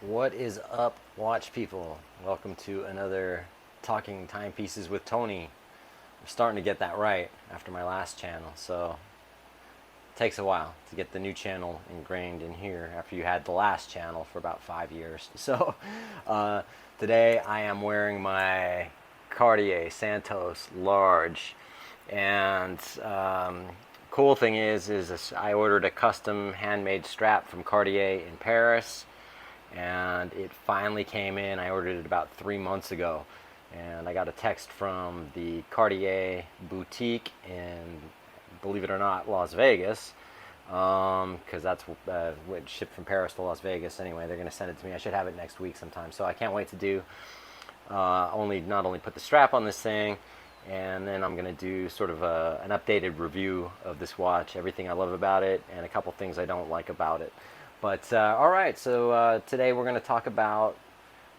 What is up, watch people? Welcome to another Talking Timepieces with Tony. I'm starting to get that right after my last channel, so it takes a while to get the new channel ingrained in here after you had the last channel for about 5 years. So uh, today I am wearing my Cartier Santos Large, and cool thing is I ordered a custom handmade strap from Cartier in Paris, and it finally came in. I ordered it about 3 months ago, and I got a text from the Cartier boutique in, believe it or not, Las Vegas, because that's what shipped from Paris to Las Vegas. Anyway, they're going to send it to me. I should have it next week sometime, so I can't wait to do not only put the strap on this thing, and then I'm going to do sort of an updated review of this watch, everything I love about it, and a couple things I don't like about it. But all right, so today we're going to talk about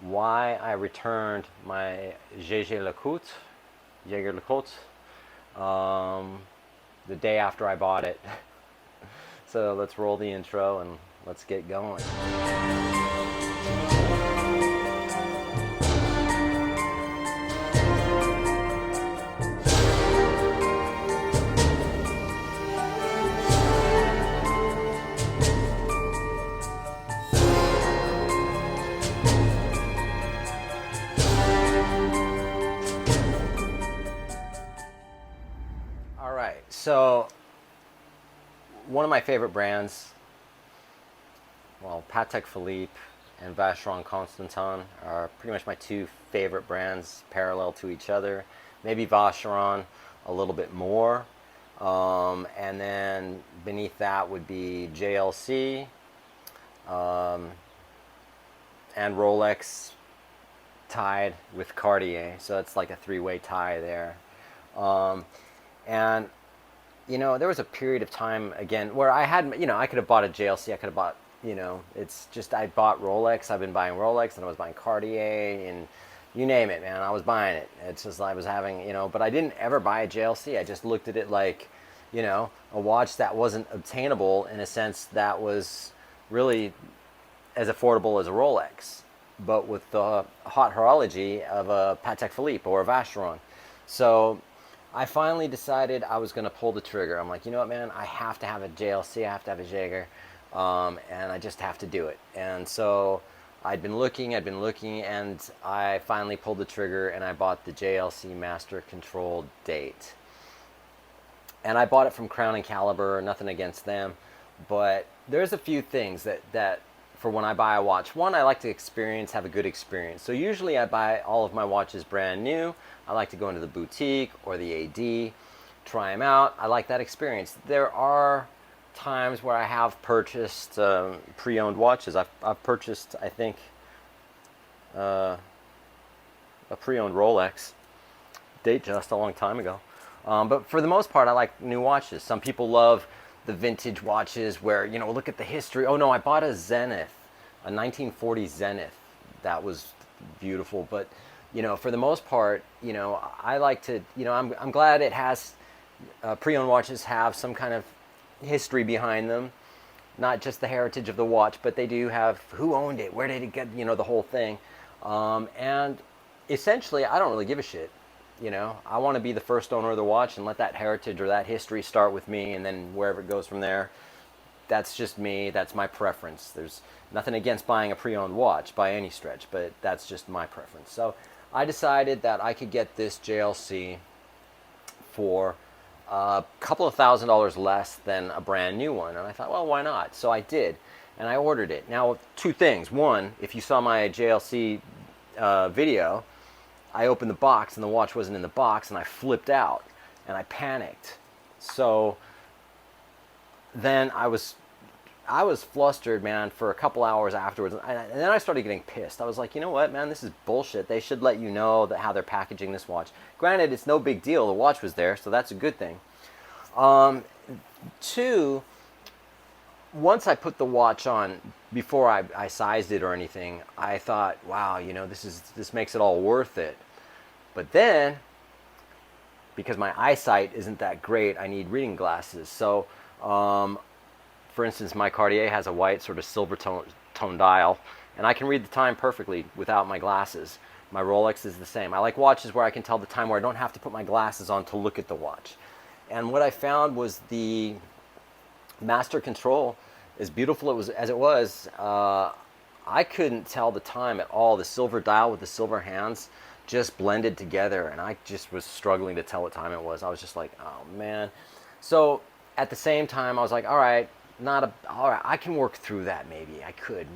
why I returned my Jeager Le-Coultre, the day after I bought it. So let's roll the intro and let's get going. All right, so one of my favorite brands, well, Patek Philippe and Vacheron Constantin are pretty much my two favorite brands, parallel to each other. Maybe Vacheron a little bit more. And then beneath that would be JLC, and Rolex tied with Cartier. So it's like a three-way tie there. And there was a period of time again where I had, I could have bought a JLC, I could have bought, it's just I bought Rolex. I've been buying Rolex, and I was buying Cartier, and you name it, man, I was buying it. It's just I was having, but I didn't ever buy a JLC. I just looked at it like, a watch that wasn't obtainable in a sense that was really as affordable as a Rolex, but with the hot horology of a Patek Philippe or a Vacheron. So I finally decided I was going to pull the trigger. I'm like, you know what, man, I have to have a JLC, I have to have a Jaeger, and I just have to do it. And so I'd been looking, and I finally pulled the trigger, and I bought the JLC Master Control Date. And I bought it from Crown and Caliber, nothing against them, but there's a few things that for when I buy a watch. One, I like to have a good experience. So usually I buy all of my watches brand new. I like to go into the boutique or the AD, try them out. I like that experience. There are times where I have purchased pre-owned watches. I've purchased, I think, a pre-owned Rolex, date just a long time ago. But for the most part, I like new watches. Some people love the vintage watches where, look at the history. Oh no, I bought a Zenith, a 1940 Zenith. That was beautiful. But, for the most part, I like to, I'm glad it has, pre-owned watches have some kind of history behind them. Not just the heritage of the watch, but they do have who owned it, where did it get, the whole thing. And essentially, I don't really give a shit. I want to be the first owner of the watch and let that heritage or that history start with me, and then wherever it goes from there, that's just me. That's my preference. There's nothing against buying a pre-owned watch by any stretch, but that's just my preference. So I decided that I could get this JLC for a couple of $1,000s less than a brand new one, and I thought, well, why not? So I did, and I ordered it. Now, two things. One, if you saw my JLC video, I opened the box and the watch wasn't in the box, and I flipped out and I panicked. So then I was flustered, man, for a couple hours afterwards, and then I started getting pissed. I was like, you know what, man, this is bullshit. They should let you know how they're packaging this watch. Granted, it's no big deal. The watch was there, so that's a good thing. Two, once I put the watch on, before I sized it or anything, I thought, wow, this makes it all worth it. But then, because my eyesight isn't that great, I need reading glasses. So, for instance, my Cartier has a white sort of silver tone dial, and I can read the time perfectly without my glasses. My Rolex is the same. I like watches where I can tell the time where I don't have to put my glasses on to look at the watch. And what I found was the Master Control, as beautiful as it was, I couldn't tell the time at all. The silver dial with the silver hands just blended together, and I just was struggling to tell what time it was. I was just like, oh man. So at the same time, I was like, all right, all right, I can work through that. Maybe I could.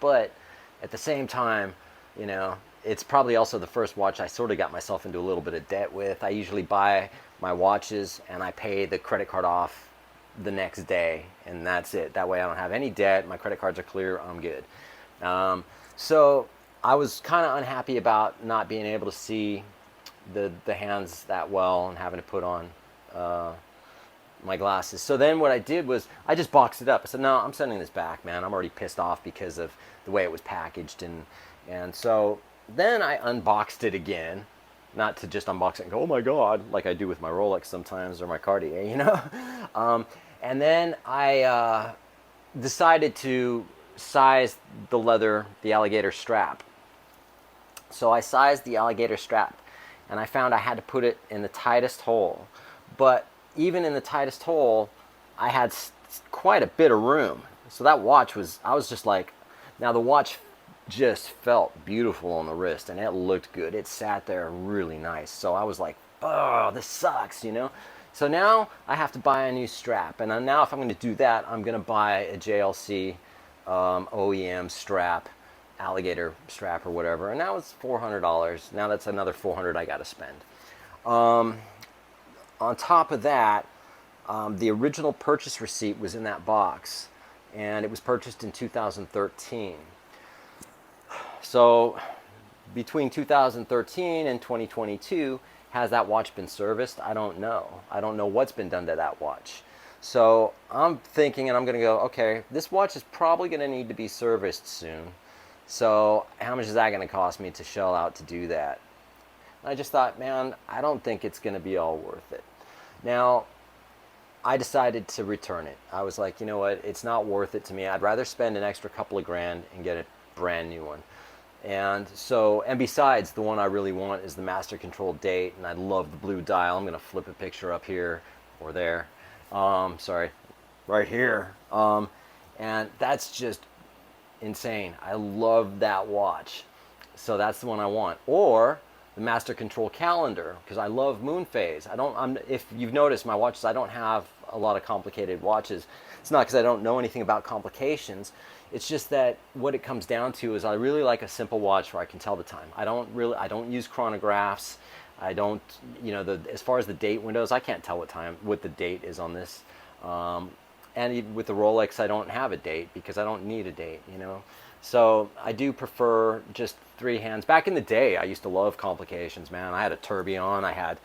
But at the same time, you know, it's probably also the first watch I sort of got myself into a little bit of debt with. I usually buy my watches and I pay the credit card off the next day, and that's it. That way I don't have any debt. My credit cards are clear. I'm good. So I was kind of unhappy about not being able to see the hands that well and having to put on my glasses. So then what I did was I just boxed it up. I said, no, I'm sending this back, man. I'm already pissed off because of the way it was packaged. And so then I unboxed it again, not to just unbox it and go, oh my God, like I do with my Rolex sometimes or my Cartier, you know? And then I decided to size the alligator strap. So I sized the alligator strap, and I found I had to put it in the tightest hole. But even in the tightest hole, I had quite a bit of room. So that watch I was just like, now the watch just felt beautiful on the wrist, and it looked good. It sat there really nice. So I was like, oh, this sucks, you know? So now I have to buy a new strap. And now if I'm going to do that, I'm going to buy a JLC OEM strap, alligator strap or whatever. And that was $400. Now that's another $400 I got to spend. On top of that, the original purchase receipt was in that box, and it was purchased in 2013. So between 2013 and 2022, has that watch been serviced? I don't know. I don't know what's been done to that watch. So I'm thinking, and I'm going to go, okay, this watch is probably going to need to be serviced soon. So how much is that going to cost me to shell out to do that? And I just thought, man, I don't think it's going to be all worth it. Now, I decided to return it. I was like, you know what, it's not worth it to me. I'd rather spend an extra couple of grand and get a brand new one. And besides, the one I really want is the Master Control Date, and I love the blue dial. I'm going to flip a picture up here or there. Sorry, right here. And that's just insane. I love that watch. So that's the one I want. Or the Master Control Calendar, because I love moon phase. If you've noticed my watches, I don't have a lot of complicated watches. It's not because I don't know anything about complications. It's just that what it comes down to is I really like a simple watch where I can tell the time. I don't use chronographs. I don't, as far as the date windows, I can't tell what the date is on this. And even with the Rolex, I don't have a date because I don't need a date, So I do prefer just three hands. Back in the day, I used to love complications, man. I had a tourbillon. I had,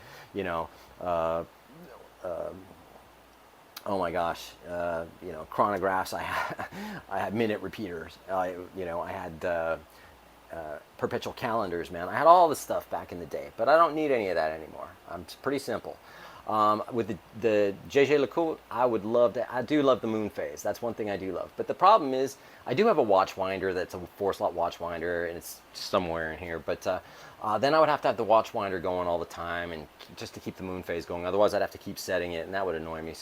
oh my gosh, chronographs. I had minute repeaters. I had perpetual calendars, man. I had all this stuff back in the day, but I don't need any of that anymore. It's pretty simple. With the Jeager Le-Coultre, I do love the moon phase. That's one thing I do love. But the problem is, I do have a watch winder that's a 4-slot watch winder, and it's somewhere in here. But then I would have to have the watch winder going all the time, and just to keep the moon phase going. Otherwise, I'd have to keep setting it, and that would annoy me.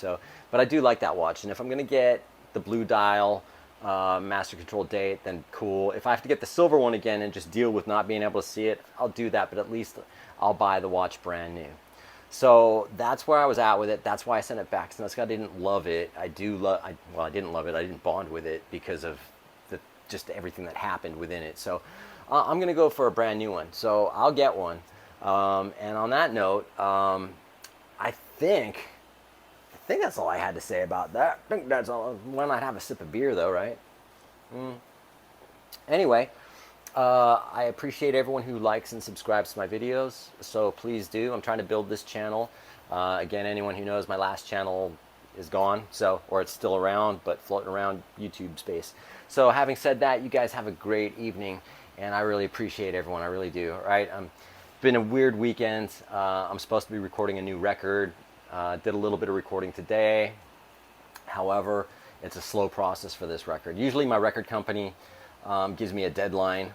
But I do like that watch. And if I'm going to get the blue dial Master Control Date, then cool. If I have to get the silver one again and just deal with not being able to see it, I'll do that. But at least I'll buy the watch brand new. So that's where I was at with it. That's why I sent it back. Since I didn't love it. I didn't love it. I didn't bond with it because of just everything that happened within it. So I'm going to go for a brand new one. So I'll get one. And on that note, I think that's all I had to say about that. I think that's all. Why not have a sip of beer, though, right? Anyway. I appreciate everyone who likes and subscribes to my videos, so please do. I'm trying to build this channel. Again, anyone who knows, my last channel is gone, or it's still around, but floating around YouTube space. So having said that, you guys have a great evening, and I really appreciate everyone. I really do. All right? It's been a weird weekend. I'm supposed to be recording a new record. Did a little bit of recording today. However, it's a slow process for this record. Usually my record company gives me a deadline.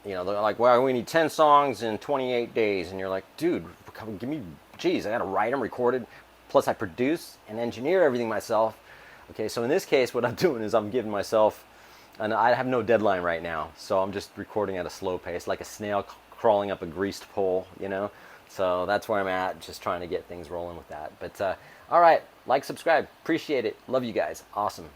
You know, they're like, well, we need 10 songs in 28 days. And you're like, dude, give me, geez, I got to write them, record it. Plus I produce and engineer everything myself. Okay, so in this case, what I'm doing is I'm giving myself, and I have no deadline right now. So I'm just recording at a slow pace, like a snail crawling up a greased pole, you know. So that's where I'm at, just trying to get things rolling with that. But all right, like, subscribe. Appreciate it. Love you guys. Awesome.